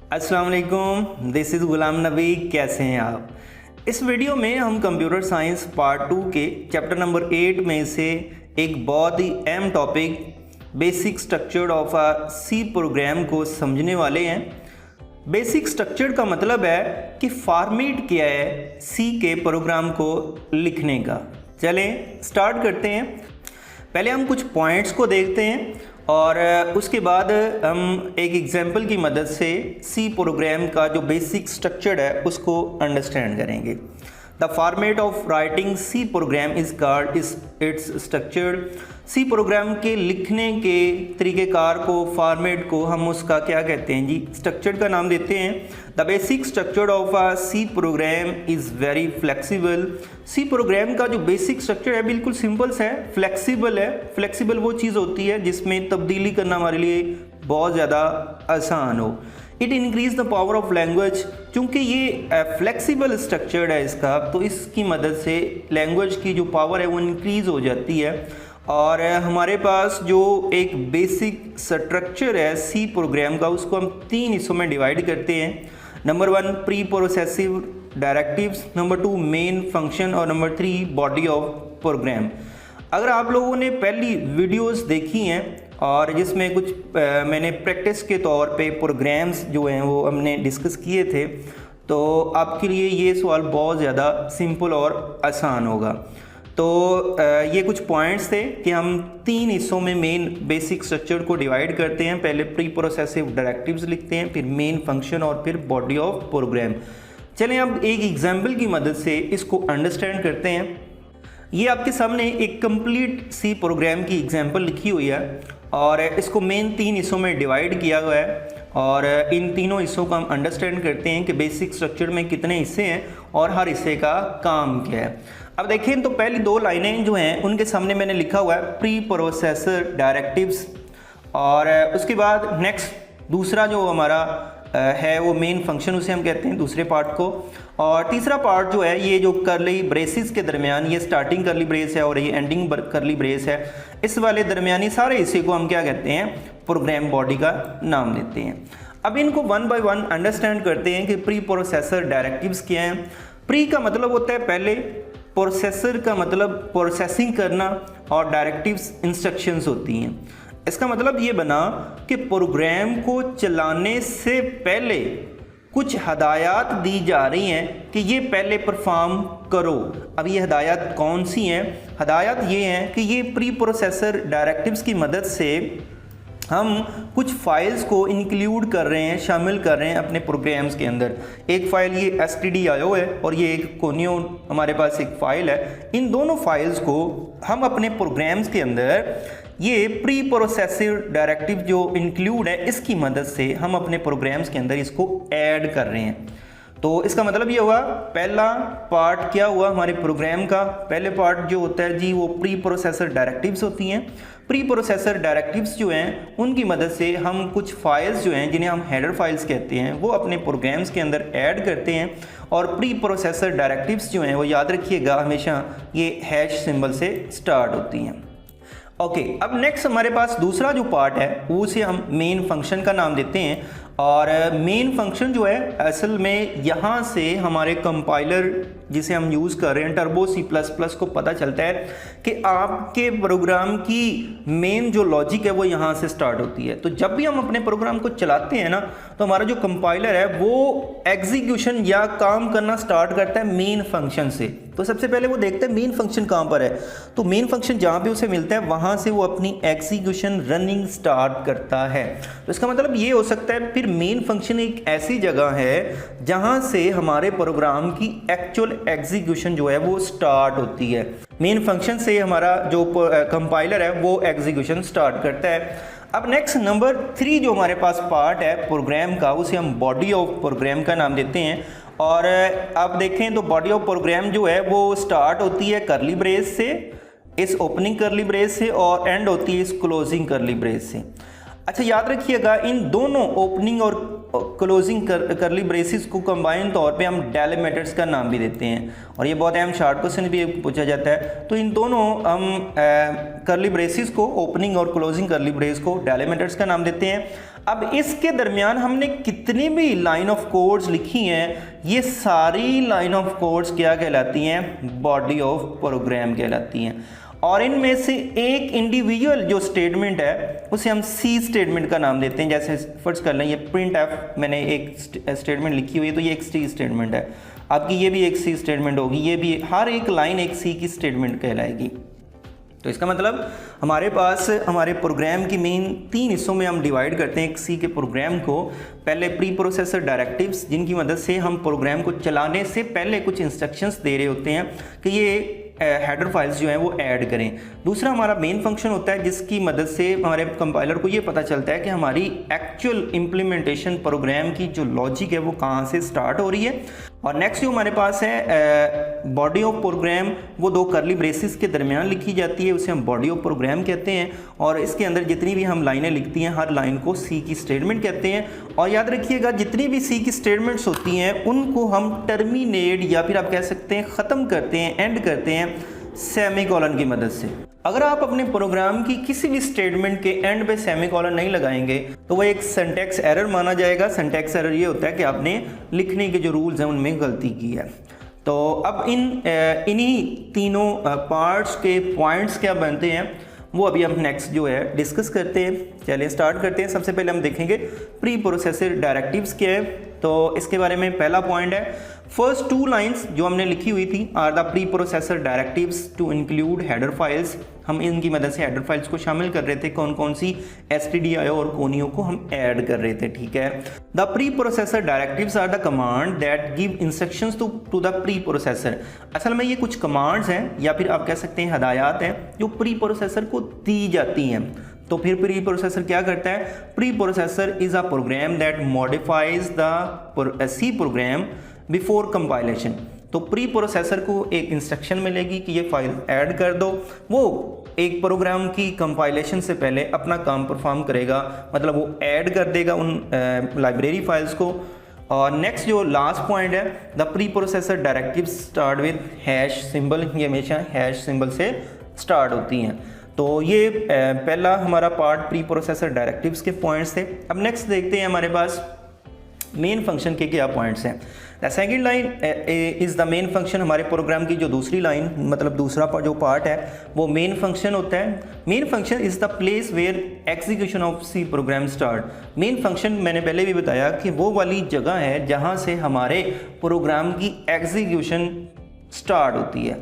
अस्सलाम वालेकुम, this is Ghulam Nabi. कैसे हैं आप? इस वीडियो में हम कंप्यूटर साइंस पार्ट 2 के चैप्टर नंबर 8 में से एक बहुत ही अहम topic basic structure of a C program को समझने वाले हैं। बेसिक स्ट्रक्चर का मतलब है कि फॉर्मेट क्या है सी के प्रोग्राम को लिखने का। चलें स्टार्ट करते हैं। पहले हम कुछ पॉइंट्स को देखते हैं और उसके बाद हम एक एग्जांपल की मदद से सी प्रोग्राम का जो बेसिक स्ट्रक्चर है उसको अंडरस्टैंड करेंगे। The format of writing C program is called its structure. C program के लिखने के तरीक़ेकार को, फॉर्मेट को हम उसका क्या कहते हैं जी, स्ट्रक्चर का नाम देते हैं। The basic structure of a C program is very flexible. C program का जो बेसिक स्ट्रक्चर है बिल्कुल सिंपल सा है, फ्लेक्सिबल है। फ्लेक्सिबल वो चीज़ होती है जिसमें तब्दीली करना हमारे लिए बहुत ज़्यादा आसान हो। It increase the power of language. चूँकि ये फ्लेक्सिबल स्ट्रक्चर्ड है इसका, तो इसकी मदद से लैंग्वेज की जो पावर है वो इंक्रीज़ हो जाती है। और हमारे पास जो एक बेसिक स्ट्रक्चर है सी प्रोग्राम का, उसको हम 3 हिस्सों में डिवाइड करते हैं। Number 1 pre progressive directives, number 2 main function और नंबर 3 बॉडी ऑफ प्रोग्राम। अगर आप लोगों ने पहली वीडियोस देखी हैं और जिसमें कुछ मैंने प्रैक्टिस के तौर पे प्रोग्राम्स जो हैं वो हमने डिस्कस किए थे, तो आपके लिए ये सवाल बहुत ज़्यादा सिंपल और आसान होगा। तो ये कुछ पॉइंट्स थे कि हम 3 हिस्सों में मेन बेसिक स्ट्रक्चर को डिवाइड करते हैं। पहले प्री प्रोसेसिव डायरेक्टिव्स लिखते हैं, फिर मेन फंक्शन और फिर बॉडी ऑफ प्रोग्राम। चलें अब एक एग्जाम्पल की मदद से इसको अंडरस्टैंड करते हैं। ये आपके सामने एक कंप्लीट सी प्रोग्राम की एग्जाम्पल लिखी हुई है और इसको मेन 3 हिस्सों में डिवाइड किया हुआ है और इन तीनों हिस्सों को हम अंडरस्टैंड करते हैं कि बेसिक स्ट्रक्चर में कितने हिस्से हैं और हर हिस्से का काम क्या है। अब देखें तो पहली 2 लाइनें जो हैं उनके सामने मैंने लिखा हुआ है प्री प्रोसेसर डायरेक्टिव्स, और उसके बाद नेक्स्ट दूसरा जो हमारा है वो मेन फंक्शन, उसे हम कहते हैं दूसरे पार्ट को। और तीसरा पार्ट जो है ये जो करली ब्रेसेस के दरमियान, ये स्टार्टिंग करली ब्रेस है और ये एंडिंग करली ब्रेस है, इस वाले दरमियानी सारे हिस्से को हम क्या कहते हैं, प्रोग्राम बॉडी का नाम देते हैं। अब इनको 1 बाय 1 अंडरस्टैंड करते हैं कि प्री प्रोसेसर डायरेक्टिव्स क्या हैं। प्री का मतलब होता है पहले, प्रोसेसर का मतलब प्रोसेसिंग करना और डायरेक्टिव्स इंस्ट्रक्शंस होती हैं। इसका मतलब ये बना कि प्रोग्राम को चलाने से पहले कुछ हदायत दी जा रही हैं कि ये पहले परफॉर्म करो। अब ये हदायत कौन सी हैं? हदायत ये हैं कि ये प्री प्रोसेसर डायरेक्टिव्स की मदद से हम कुछ फाइल्स को इंक्लूड कर रहे हैं, शामिल कर रहे हैं अपने प्रोग्राम्स के अंदर। एक फ़ाइल ये stdio है और ये एक conio हमारे पास एक फ़ाइल है। इन दोनों फाइल्स को हम अपने प्रोग्राम्स के अंदर ये प्री प्रोसेसिव डायरेक्टिव जो इंक्लूड है इसकी मदद से हम अपने प्रोग्राम्स के अंदर इसको ऐड कर रहे हैं। तो इसका मतलब ये हुआ, पहला पार्ट क्या हुआ हमारे प्रोग्राम का, पहले पार्ट जो होता है जी वो प्री प्रोसेसर डायरेक्टिव्स होती हैं। प्री प्रोसेसर डायरेक्टिव्स जो हैं उनकी मदद से हम कुछ फाइल्स जो हैं जिन्हें हम हेडर फाइल्स कहते हैं वो अपने प्रोग्राम्स के अंदर ऐड करते हैं। और प्री प्रोसेसर डायरेक्टिव्स जो हैं वो याद रखिएगा हमेशा ये हैश सिंबल से स्टार्ट होती हैं। ओके, अब नेक्स्ट हमारे पास दूसरा जो पार्ट है वो उसे हम मेन फंक्शन का नाम देते हैं। और मेन फंक्शन जो है असल में यहाँ से हमारे कंपाइलर जिसे हम यूज़ कर रहे हैं टर्बो C++ को पता चलता है कि आपके प्रोग्राम की मेन जो लॉजिक है वो यहाँ से स्टार्ट होती है। तो जब भी हम अपने प्रोग्राम को चलाते हैं ना, तो हमारा जो कंपाइलर है वो एग्जीक्यूशन या काम करना स्टार्ट करता है मेन फंक्शन से। तो सबसे पहले वो देखता है मेन फंक्शन कहाँ पर है, तो मेन फंक्शन जहाँ पे उसे मिलता है वहाँ से वो अपनी एग्जीक्यूशन रनिंग स्टार्ट करता है। तो इसका मतलब ये हो सकता है फिर मेन फंक्शन एक ऐसी जगह है जहाँ से हमारे प्रोग्राम की एक्चुअल एग्जीक्यूशन जो है वो स्टार्ट होती है। मेन फंक्शन से हमारा जो कंपाइलर है वो एग्जीक्यूशन स्टार्ट करता है। अब नेक्स्ट नंबर 3 जो हमारे पास पार्ट है प्रोग्राम का, उसे हम बॉडी ऑफ प्रोग्राम का नाम देते हैं। और आप देखें तो बॉडी ऑफ प्रोग्राम जो है वो स्टार्ट होती है करली ब्रेस से, इस ओपनिंग करली ब्रेस से, और एंड होती है इस क्लोजिंग करली ब्रेस से। अच्छा याद रखिएगा इन दोनों ओपनिंग और क्लोजिंग करली ब्रेसेस को कंबाइन तौर पे हम डेलिमिटर्स का नाम भी देते हैं, और ये बहुत अहम शॉर्ट क्वेश्चन भी पूछा जाता है। तो इन दोनों हम करली ब्रेसेस को, ओपनिंग और क्लोजिंग करली ब्रेस को डेलिमिटर्स का नाम देते हैं। अब इसके दरमियान हमने कितनी भी लाइन ऑफ कोड्स लिखी हैं, ये सारी लाइन ऑफ कोड्स क्या कहलाती हैं? बॉडी ऑफ प्रोग्राम कहलाती हैं। और इनमें से एक इंडिविजुअल जो स्टेटमेंट है उसे हम सी स्टेटमेंट का नाम देते हैं। जैसे फर्ज कर लें ये प्रिंट एफ मैंने एक स्टेटमेंट लिखी हुई है, तो ये एक सी स्टेटमेंट है। आपकी ये भी एक सी स्टेटमेंट होगी, ये भी हर एक लाइन एक सी की स्टेटमेंट कहलाएगी। तो इसका मतलब हमारे पास हमारे प्रोग्राम की मेन 3 हिस्सों में हम डिवाइड करते हैं एक सी के प्रोग्राम को। पहले प्री प्रोसेसर डायरेक्टिव्स, जिनकी मदद से हम प्रोग्राम को चलाने से पहले कुछ इंस्ट्रक्शंस दे रहे होते हैं कि ये हेडर फाइल्स जो हैं वो ऐड करें। दूसरा हमारा मेन फंक्शन होता है जिसकी मदद से हमारे कंपाइलर को ये पता चलता है कि हमारी एक्चुअल इम्प्लीमेंटेशन प्रोग्राम की जो लॉजिक है वो कहाँ से स्टार्ट हो रही है। और नेक्स्ट जो हमारे पास है बॉडी ऑफ प्रोग्राम, वो 2 कर्ली ब्रेसेस के दरमियान लिखी जाती है, उसे हम बॉडी ऑफ प्रोग्राम कहते हैं। और इसके अंदर जितनी भी हम लाइनें लिखती हैं हर लाइन को सी की स्टेटमेंट कहते हैं। और याद रखिएगा जितनी भी सी की स्टेटमेंट्स होती हैं उनको हम टर्मिनेट या फिर आप कह सकते हैं ख़त्म करते हैं, एंड करते हैं सेमीकोलन की मदद से। अगर आप अपने प्रोग्राम की किसी भी स्टेटमेंट के एंड पे सेमीकोलन नहीं लगाएंगे तो वो एक सिंटैक्स एरर माना जाएगा। सिंटैक्स एरर ये होता है कि आपने लिखने के जो रूल्स हैं उनमें गलती की है। तो अब इन्हीं तीनों पार्ट्स के पॉइंट्स क्या बनते हैं वो अभी हम नेक्स्ट जो है डिस्कस करते हैं। चलिए स्टार्ट करते हैं। सबसे पहले हम देखेंगे प्री प्रोसेसर डायरेक्टिव्स क्या है। तो इसके बारे में पहला पॉइंट है, फर्स्ट 2 लाइंस जो हमने लिखी हुई थी are the preprocessor directives to include header files. हम इनकी मदद से हेडर फाइल्स को शामिल कर रहे थे, कौन कौन सी stdio और कोनियो को हम ऐड कर रहे थे, ठीक है। The preprocessor directives are the command that give instructions to the preprocessor. असल में ये कुछ कमांड्स हैं या फिर आप कह सकते हैं हदायत हैं जो प्री प्रोसेसर को दी जाती हैं। तो फिर प्री प्रोसेसर क्या करता है? Preprocessor is a program that modifies the C program before compilation. तो प्री प्रोसेसर को एक इंस्ट्रक्शन मिलेगी कि ये फाइल ऐड कर दो, वो एक प्रोग्राम की कंपाइलेशन से पहले अपना काम परफॉर्म करेगा, मतलब वो ऐड कर देगा उन लाइब्रेरी फाइल्स को। और नेक्स्ट जो लास्ट पॉइंट है, the pre processor directive start with hash symbol. ये हमेशा हैश सिंबल से स्टार्ट होती हैं। तो ये पहला हमारा पार्ट प्री प्रोसेसर डायरेक्टिव्स के पॉइंट्स थे। अब नेक्स्ट देखते हैं हमारे पास मेन फंक्शन के क्या पॉइंट्स हैं। The second line is the main function. हमारे प्रोग्राम की जो दूसरी लाइन मतलब दूसरा जो पार्ट है वो मेन फंक्शन होता है। Main function is the place where execution of C program start. Main function मैंने पहले भी बताया कि वो वाली जगह है जहाँ से हमारे प्रोग्राम की एग्जीक्यूशन स्टार्ट होती है।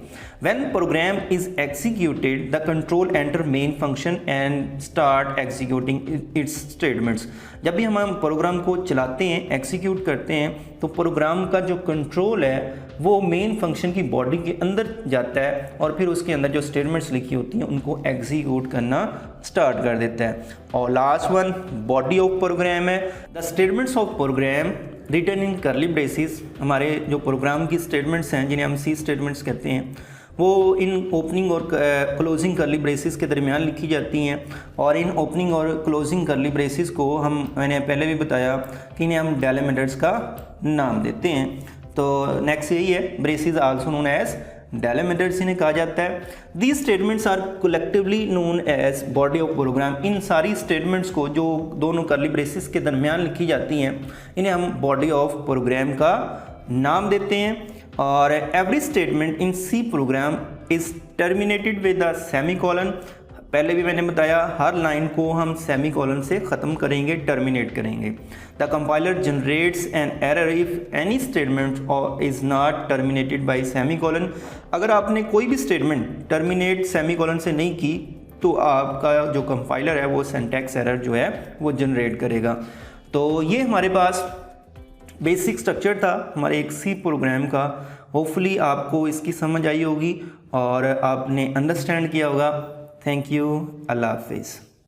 When program is executed, the control enter main function and start executing its statements। जब भी हम प्रोग्राम को चलाते हैं, एग्जीक्यूट करते हैं, तो प्रोग्राम का जो कंट्रोल है वो मेन फंक्शन की बॉडी के अंदर जाता है और फिर उसके अंदर जो स्टेटमेंट्स लिखी होती हैं उनको एग्जीक्यूट करना स्टार्ट कर देता है। और last one body of program है। The statements of program written in curly braces. हमारे जो प्रोग्राम की स्टेटमेंट्स हैं जिन्हें हम सी स्टेटमेंट्स कहते हैं वो इन ओपनिंग और क्लोजिंग कर्ली ब्रेसेस के दरमियान लिखी जाती हैं। और इन ओपनिंग और क्लोजिंग कर्ली ब्रेसेस को मैंने पहले भी बताया कि इन्हें हम डेलिमिटर्स का नाम देते हैं। तो नेक्स्ट यही है, braces also known as delimiters इन्हें कहा जाता है। These statements are collectively known as body of program. इन सारी स्टेटमेंट्स को जो दोनों कर्ली ब्रेसेस के दरमियान लिखी जाती हैं इन्हें हम बॉडी ऑफ प्रोग्राम का नाम देते हैं। और every statement in C program is terminated with the semicolon. पहले भी मैंने बताया हर लाइन को हम सेमीकोलन से ख़त्म करेंगे, टर्मिनेट करेंगे। The compiler generates an error if any statement is not terminated bye semicolon. अगर आपने कोई भी स्टेटमेंट टर्मिनेट सेमीकोलन से नहीं की तो आपका जो कंपाइलर है वो सिंटैक्स एरर जो है वो जनरेट करेगा। तो ये हमारे पास बेसिक स्ट्रक्चर था हमारे एक सी प्रोग्राम का। होपफुली आपको इसकी समझ आई होगी और आपने अंडरस्टैंड किया होगा। थैंक यू, अल्लाह हाफिज़।